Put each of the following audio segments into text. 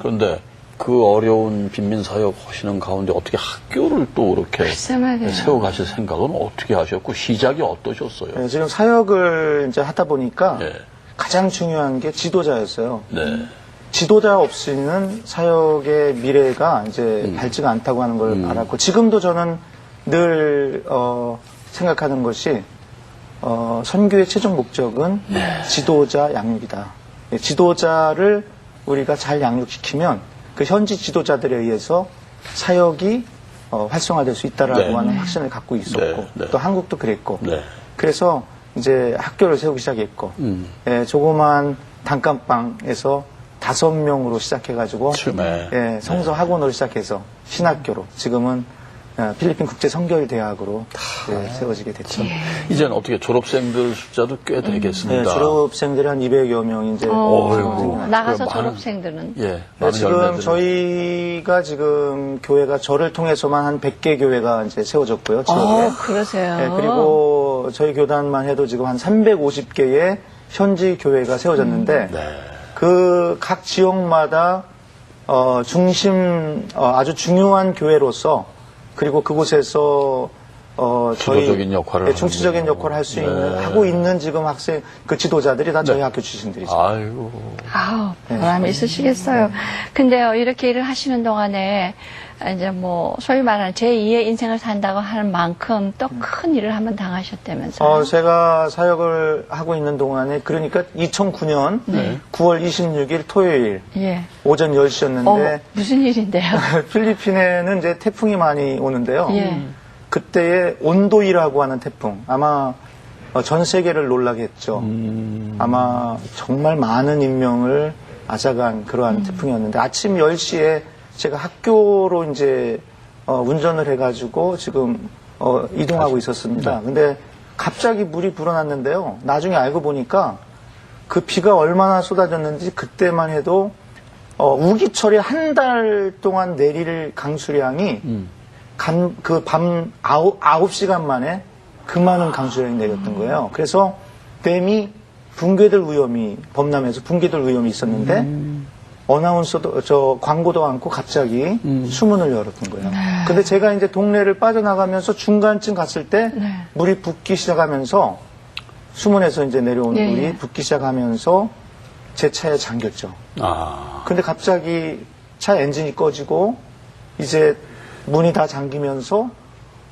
그런데 그 어려운 빈민사역 하시는 가운데 어떻게 학교를 또 그렇게 세워가실 생각은 어떻게 하셨고 시작이 어떠셨어요? 네, 지금 사역을 이제 하다 보니까 네. 가장 중요한 게 지도자였어요. 네. 지도자 없이는 사역의 미래가 이제 밝지가 않다고 하는 걸 알았고, 지금도 저는 늘 생각하는 것이 선교의 최종 목적은 지도자 양육이다. 지도자를 우리가 잘 양육시키면 그 현지 지도자들에 의해서 사역이 활성화될 수 있다라고 하는 확신을 갖고 있었고, 또 한국도 그랬고, 그래서 이제 학교를 세우기 시작했고, 조그만 단칸방에서 5명으로 시작해가지고, 성서 학원으로 시작해서 신학교로, 지금은 필리핀 국제성결대학으로 세워지게 됐죠. 이제는 어떻게 졸업생들 숫자도 꽤 되겠습니다. 네, 졸업생들이 한 200여 명 이제 나가서 졸업생들은 지금 저희가 지금 교회가 저를 통해서만 한 100개 교회가 이제 세워졌고요. 지역에. 그러세요. 네, 그리고 저희 교단만 해도 지금 한 350개의 현지 교회가 세워졌는데 그 각 지역마다 아주 중요한 교회로서, 그리고 그곳에서 주도적인 역할을 중추적인 역할을 할 수 있는 하고 있는 지금 학생 그 지도자들이 다 저희 학교 출신들이죠. 아이고. 보람이 있으시겠어요. 근데요, 이렇게 일을 하시는 동안에 이제 뭐 소위 말하는 제2의 인생을 산다고 하는 만큼 또 큰 일을 한번 당하셨다면서요? 제가 사역을 하고 있는 동안에, 그러니까 2009년 9월 26일 토요일 오전 10시였는데 무슨 일인데요? 필리핀에는 이제 태풍이 많이 오는데요. 그때의 온도이라고 하는 태풍, 아마 전 세계를 놀라게 했죠. 아마 정말 많은 인명을 앗아간 그러한 태풍이었는데, 아침 10시에 제가 학교로 이제 운전을 해가지고 지금 이동하고 있었습니다. 근데 갑자기 물이 불어났는데요. 나중에 알고 보니까 그 비가 얼마나 쏟아졌는지, 그때만 해도 우기철에 한 달 동안 내릴 강수량이 그 밤 9시간 만에 그 많은 강수량이 내렸던 거예요. 그래서 댐이 붕괴될 위험이, 범람해서 붕괴될 위험이 있었는데, 어나운서도, 광고도 않고 갑자기 수문을 열었던 거예요. 근데 제가 이제 동네를 빠져나가면서 중간쯤 갔을 때 물이 붓기 시작하면서, 수문에서 이제 내려온 물이 붓기 시작하면서 제 차에 잠겼죠. 근데 갑자기 차 엔진이 꺼지고, 이제 문이 다 잠기면서,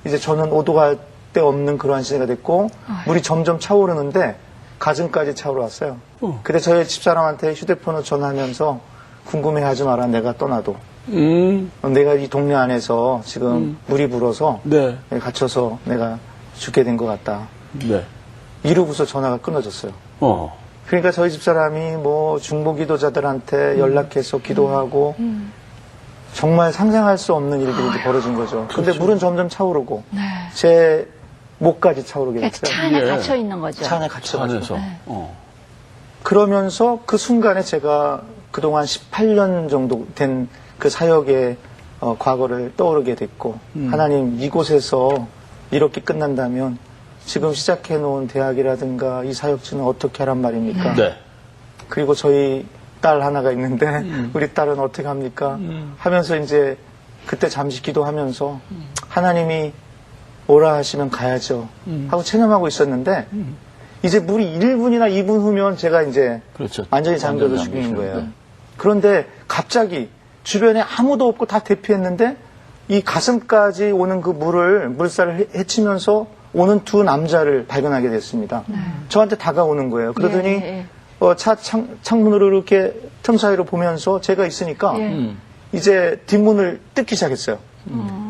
이제 저는 오도갈 데 없는 그러한 시대가 됐고, 물이 점점 차오르는데 가슴까지 차오르왔어요. 근데 저희 집사람한테 휴대폰을 전화하면서, 궁금해하지 마라, 내가 떠나도. 내가 이 동네 안에서 지금 물이 불어서 갇혀서 내가 죽게 된 것 같다. 이러고서 전화가 끊어졌어요. 그러니까 저희 집사람이 뭐 중보 기도자들한테 연락해서 기도하고, 정말 상상할 수 없는 일들이 이제 벌어진 거죠. 근데 물은 점점 차오르고 제 목까지 차오르게 됐어요. 차 안에 갇혀 있는 거죠. 차 안에 갇혀서. 그러면서 그 순간에 제가 그동안 18년 정도 된 그 사역의 과거를 떠오르게 됐고, 하나님, 이곳에서 이렇게 끝난다면 지금 시작해 놓은 대학이라든가 이 사역지는 어떻게 하란 말입니까? 그리고 저희 딸 하나가 있는데 우리 딸은 어떻게 합니까? 하면서 이제 그때 잠시 기도하면서 하나님이 오라 하시면 가야죠 하고 체념하고 있었는데, 이제 물이 1분이나 2분 후면 제가 이제 완전히 잠겨서 죽는 거예요. 그런데 갑자기 주변에 아무도 없고 다 대피했는데, 이 가슴까지 오는 그 물살을 헤치면서 오는 두 남자를 발견하게 됐습니다. 저한테 다가오는 거예요. 그러더니 차 창문으로 이렇게 틈 사이로 보면서 제가 있으니까 이제 뒷문을 뜯기 시작했어요.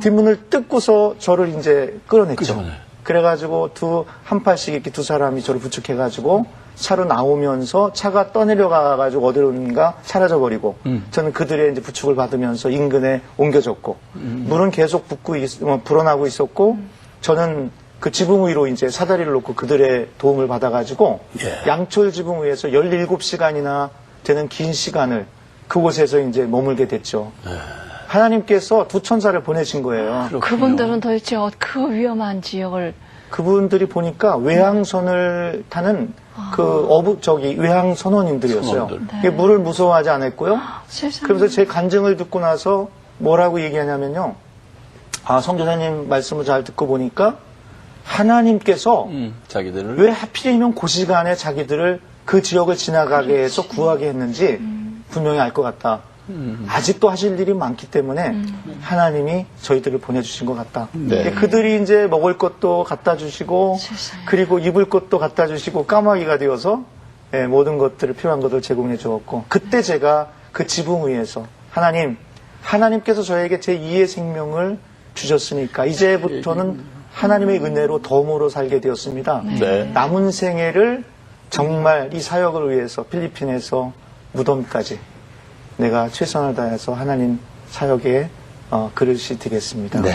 뒷문을 뜯고서 저를 이제 끌어냈죠. 그래가지고 한 팔씩 이렇게 두 사람이 저를 부축해가지고 차로 나오면서 차가 떠내려가가지고 어디론가 사라져버리고, 저는 그들의 이제 부축을 받으면서 인근에 옮겨졌고, 물은 계속 불어나고 있었고, 저는 그 지붕 위로 이제 사다리를 놓고 그들의 도움을 받아가지고 양철 지붕 위에서 17시간이나 되는 긴 시간을 그곳에서 이제 머물게 됐죠. 하나님께서 두 천사를 보내신 거예요. 그분들은 도대체 그 위험한 지역을 그분들이 보니까 외항선을 타는 외항 선원님들이었어요. 선원들. 이게 물을 무서워하지 않았고요. 세상에. 그러면서 제 간증을 듣고 나서 뭐라고 얘기하냐면요. 선교사님 말씀을 잘 듣고 보니까 하나님께서 자기들을 왜 하필이면 그 시간에 자기들을 그 지역을 지나가게 해서 구하게 했는지 분명히 알 것 같다. 아직도 하실 일이 많기 때문에 하나님이 저희들을 보내주신 것 같다. 네. 그들이 이제 먹을 것도 갖다 주시고 세상에. 그리고 입을 것도 갖다 주시고 까마귀가 되어서 모든 것들을 필요한 것을 제공해 주었고 그때 제가 그 지붕 위에서 하나님께서 저에게 제2의 생명을 주셨으니까 이제부터는 하나님의 은혜로 덤으로 살게 되었습니다. 네. 남은 생애를 정말 이 사역을 위해서 필리핀에서 무덤까지 내가 최선을 다해서 하나님 사역에 그릇이 되겠습니다. 네.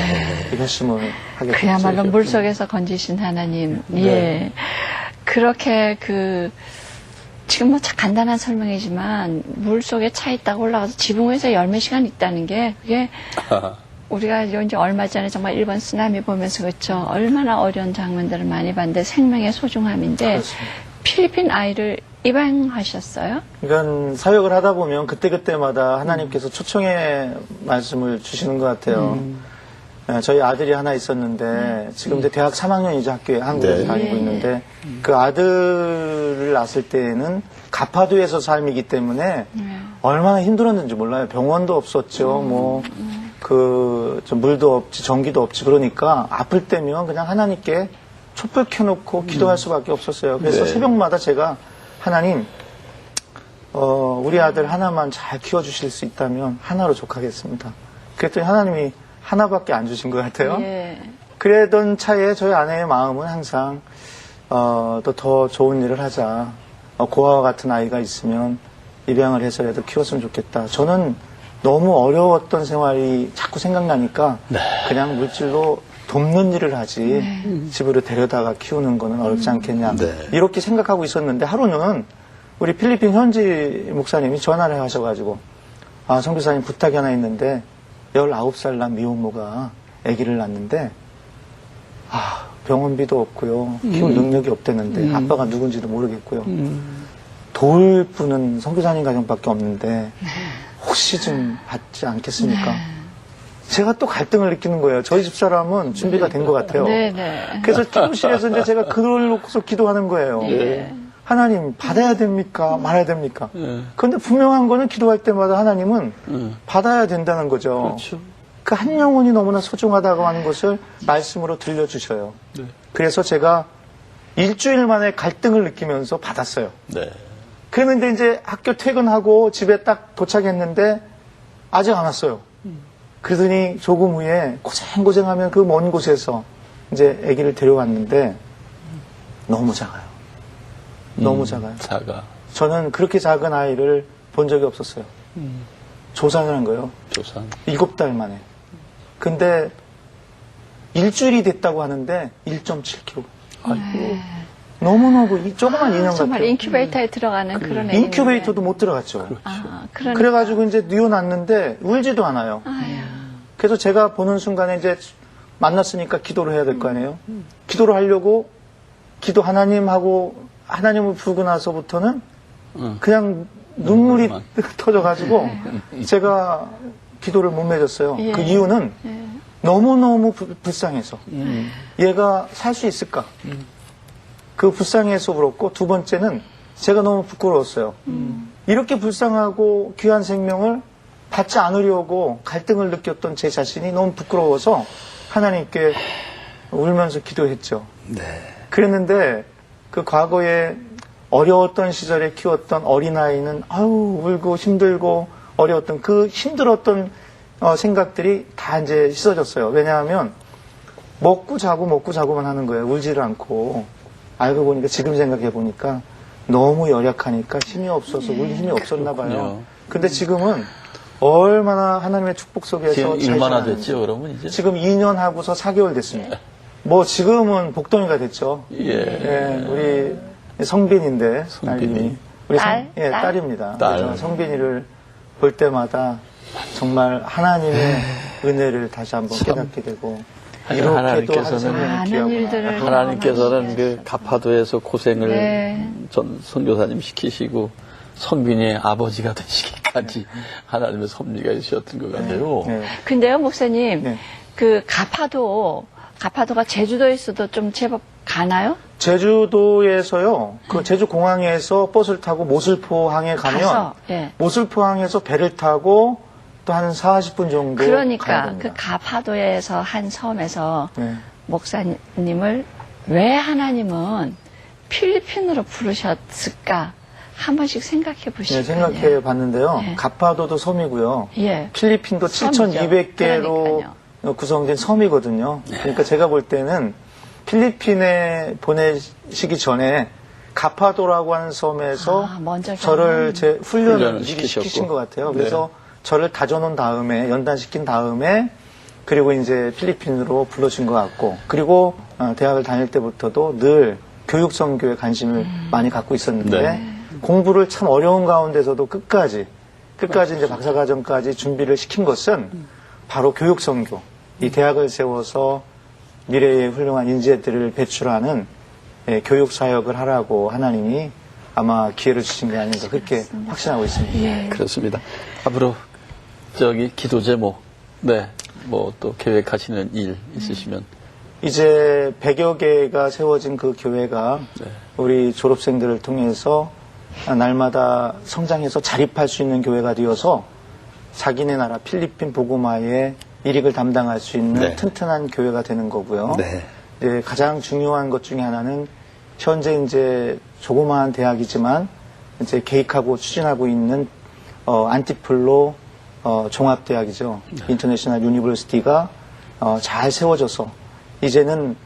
이 결심을 하게 됐죠. 그야말로 물속에서 건지신 하나님. 예. 그렇게 지금 뭐 간단한 설명이지만 물속에 차 있다가 올라가서 지붕 위에서 열몇 시간 있다는 게 그게 우리가 이제 얼마 전에 정말 일본 쓰나미 보면서 그렇죠. 얼마나 어려운 장면들을 많이 봤는데 생명의 소중함인데 그렇습니다. 필리핀 아이를 입양하셨어요? 그러니까 사역을 하다 보면 그때그때마다 하나님께서 초청의 말씀을 주시는 것 같아요. 저희 아들이 하나 있었는데 지금 이제 대학 3학년이죠. 학교에 한국에서 네. 다니고 있는데 그 아들을 낳았을 때에는 가파도에서 삶이기 때문에 얼마나 힘들었는지 몰라요. 병원도 없었죠. 좀 물도 없지, 전기도 없지. 그러니까 아플 때면 그냥 하나님께 촛불 켜놓고 기도할 수밖에 없었어요. 그래서 네. 새벽마다 제가 하나님, 우리 아들 하나만 잘 키워주실 수 있다면 하나로 족하겠습니다. 그랬더니 하나님이 하나밖에 안 주신 것 같아요. 예. 그러던 차에 저희 아내의 마음은 항상 또 더 좋은 일을 하자. 고아와 같은 아이가 있으면 입양을 해서라도 키웠으면 좋겠다. 저는 너무 어려웠던 생활이 자꾸 생각나니까 그냥 물질로 돕는 일을 하지 집으로 데려다가 키우는 거는 어렵지 않겠냐. 네. 이렇게 생각하고 있었는데 하루는 우리 필리핀 현지 목사님이 전화를 하셔가지고 선교사님 부탁이 하나 있는데 19살 난 미혼모가 아기를 낳는데 병원비도 없고요. 키울 능력이 없대는데 아빠가 누군지도 모르겠고요. 도울 분은 선교사님 가정밖에 없는데 혹시 좀 받지 않겠습니까? 제가 또 갈등을 느끼는 거예요. 저희 집사람은 준비가 된 것 같아요. 네네. 그래서 기도실에서 이제 제가 그걸 놓고서 기도하는 거예요. 하나님 받아야 됩니까? 말아야 됩니까? 그런데 분명한 거는 기도할 때마다 하나님은 받아야 된다는 거죠. 그렇죠. 그 한 영혼이 너무나 소중하다고 하는 것을 말씀으로 들려주셔요. 그래서 제가 일주일 만에 갈등을 느끼면서 받았어요. 네. 그랬는데 이제 학교 퇴근하고 집에 딱 도착했는데 아직 안 왔어요. 그러더니 조금 후에 고생하면 그 먼 곳에서 이제 아기를 데려왔는데 너무 작아요. 너무 작아요. 작아. 저는 그렇게 작은 아이를 본 적이 없었어요. 조산을 한 거예요. 조산. 7달 만에. 근데 일주일이 됐다고 하는데 1.7kg. 아이고. 너무너무 조그만 인형 정말 같아요. 인큐베이터에 들어가는 그런 애인데. 인큐베이터도 못 들어갔죠. 그러니까. 그래가지고 이제 뉘어놨는데 울지도 않아요. 그래서 제가 보는 순간에 이제 만났으니까 기도를 해야 될 거 아니에요. 기도를 하려고 기도 하나님을 부르고 나서부터는 그냥 눈물이 터져가지고 제가 기도를 못 맺었어요. 예. 그 이유는 너무너무 불쌍해서 얘가 살 수 있을까? 그 불쌍해서 그렇고 두 번째는 제가 너무 부끄러웠어요. 이렇게 불쌍하고 귀한 생명을 받지 않으려고 갈등을 느꼈던 제 자신이 너무 부끄러워서 하나님께 울면서 기도했죠. 네. 그랬는데 그 과거에 어려웠던 시절에 키웠던 어린아이는 울고 힘들고 어려웠던 그 힘들었던 생각들이 다 이제 씻어졌어요. 왜냐하면 먹고 자고만 하는 거예요. 울지를 않고. 알고 보니까 지금 생각해 보니까 너무 열약하니까 힘이 없어서 울 힘이 없었나 봐요. 그렇군요. 근데 지금은 얼마나 하나님의 축복 속에서 지금 잘 얼마나 지내는지. 됐죠, 그러면 이제? 지금 2년 하고서 4개월 됐습니다. 뭐 지금은 복덩이가 됐죠. 예. 우리 성빈인데 성빈이. 딸님이 우리 딸? 딸입니다. 딸. 그래서 성빈이를 볼 때마다 정말 하나님의 은혜를 다시 한번 깨닫게 되고 이렇게도 한 하나님께서는 생명을 많은 귀하구나. 일들을 하나님께서는 그 가파도에서 고생을 네. 전 선교사님 시키시고 성빈이의 아버지가 되시기까지 하나님의 섭리가 있으셨던 것 같아요. 네. 근데요, 목사님, 네. 그 가파도가 제주도에서도 좀 제법 가나요? 제주도에서요, 그 제주공항에서 버스를 타고 모슬포항에 가면, 가서, 예. 모슬포항에서 배를 타고 또 한 40분 정도 가야 그러니까 그 됩니다. 가파도에서 한 섬에서 네. 목사님을 왜 하나님은 필리핀으로 부르셨을까? 한 번씩 생각해 네, 보시면 생각해 봤는데요. 네. 가파도도 섬이고요. 예. 필리핀도 섬이죠. 7,200개로 그러니까요. 구성된 섬이거든요. 그러니까 제가 볼 때는 필리핀에 보내시기 전에 가파도라고 하는 섬에서 먼저 저를 제 훈련을 훈련을 미리 시키셨고. 시키신 것 같아요. 네. 그래서 저를 다져놓은 다음에, 연단시킨 다음에, 그리고 이제 필리핀으로 불러준 것 같고, 그리고 대학을 다닐 때부터도 늘 교육 선교에 관심을 많이 갖고 있었는데, 네. 공부를 참 어려운 가운데서도 끝까지 이제 박사과정까지 준비를 시킨 것은 바로 교육 선교, 이 대학을 세워서 미래의 훌륭한 인재들을 배출하는 교육 사역을 하라고 하나님이 아마 기회를 주신 게 아닌가 그렇게 확신하고 있습니다. 예. 그렇습니다. 앞으로 기도 제목, 네, 뭐 또 계획하시는 일 있으시면 이제 100여 개가 세워진 그 교회가 네. 우리 졸업생들을 통해서 날마다 성장해서 자립할 수 있는 교회가 되어서 자기네 나라 필리핀 복음화의 일익을 담당할 수 있는 네. 튼튼한 교회가 되는 거고요. 네. 네, 가장 중요한 것 중에 하나는 현재 이제 조그마한 대학이지만 이제 계획하고 추진하고 있는 안티플로 종합대학이죠. 인터내셔널 유니버시티가 잘 세워져서 이제는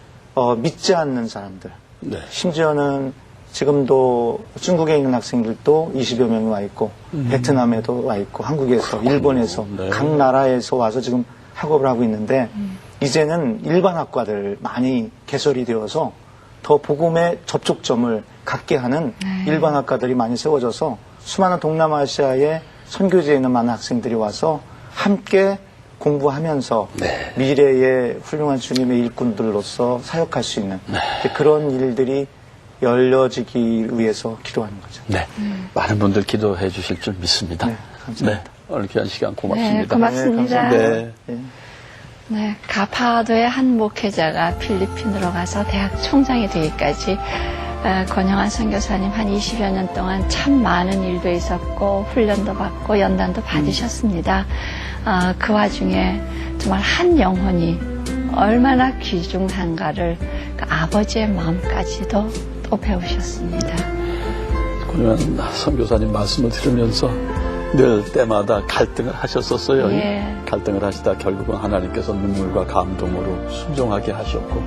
믿지 않는 사람들, 네. 심지어는 지금도 중국에 있는 학생들도 20여 명이 와 있고 베트남에도 와 있고 한국에서 일본에서 네. 각 나라에서 와서 지금 학업을 하고 있는데 이제는 일반 학과들 많이 개설이 되어서 더 복음의 접촉점을 갖게 하는 일반 학과들이 많이 세워져서 수많은 동남아시아의 선교지에 있는 많은 학생들이 와서 함께 공부하면서 네. 미래의 훌륭한 주님의 일꾼들로서 사역할 수 있는 그런 일들이 열려지기 위해서 기도하는 거죠. 네. 많은 분들 기도해 주실 줄 믿습니다. 네, 감사합니다. 네. 오늘 귀한 시간 고맙습니다. 네, 고맙습니다. 네, 네. 네. 네, 가파도의 한 목회자가 필리핀으로 가서 대학 총장이 되기까지 권영환 선교사님 한 20여 년 동안 참 많은 일도 있었고 훈련도 받고 연단도 받으셨습니다. 그 와중에 정말 한 영혼이 얼마나 귀중한가를 그 아버지의 마음까지도 또 배우셨습니다. 그러면 선교사님 말씀을 들으면서 늘 때마다 갈등을 하셨었어요. 예. 갈등을 하시다 결국은 하나님께서 눈물과 감동으로 순종하게 하셨고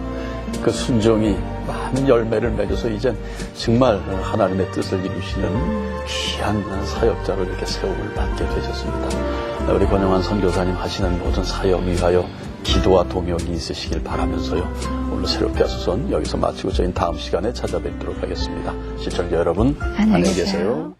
그 순종이 많은 열매를 맺어서 이젠 정말 하나님의 뜻을 이루시는 귀한 사역자로 이렇게 세움을 받게 되셨습니다. 우리 권영환 선교사님 하시는 모든 사역 위하여 기도와 동역이 있으시길 바라면서요. 오늘 새롭게 하소선 여기서 마치고 저희는 다음 시간에 찾아뵙도록 하겠습니다. 시청자 여러분 안녕히 계세요.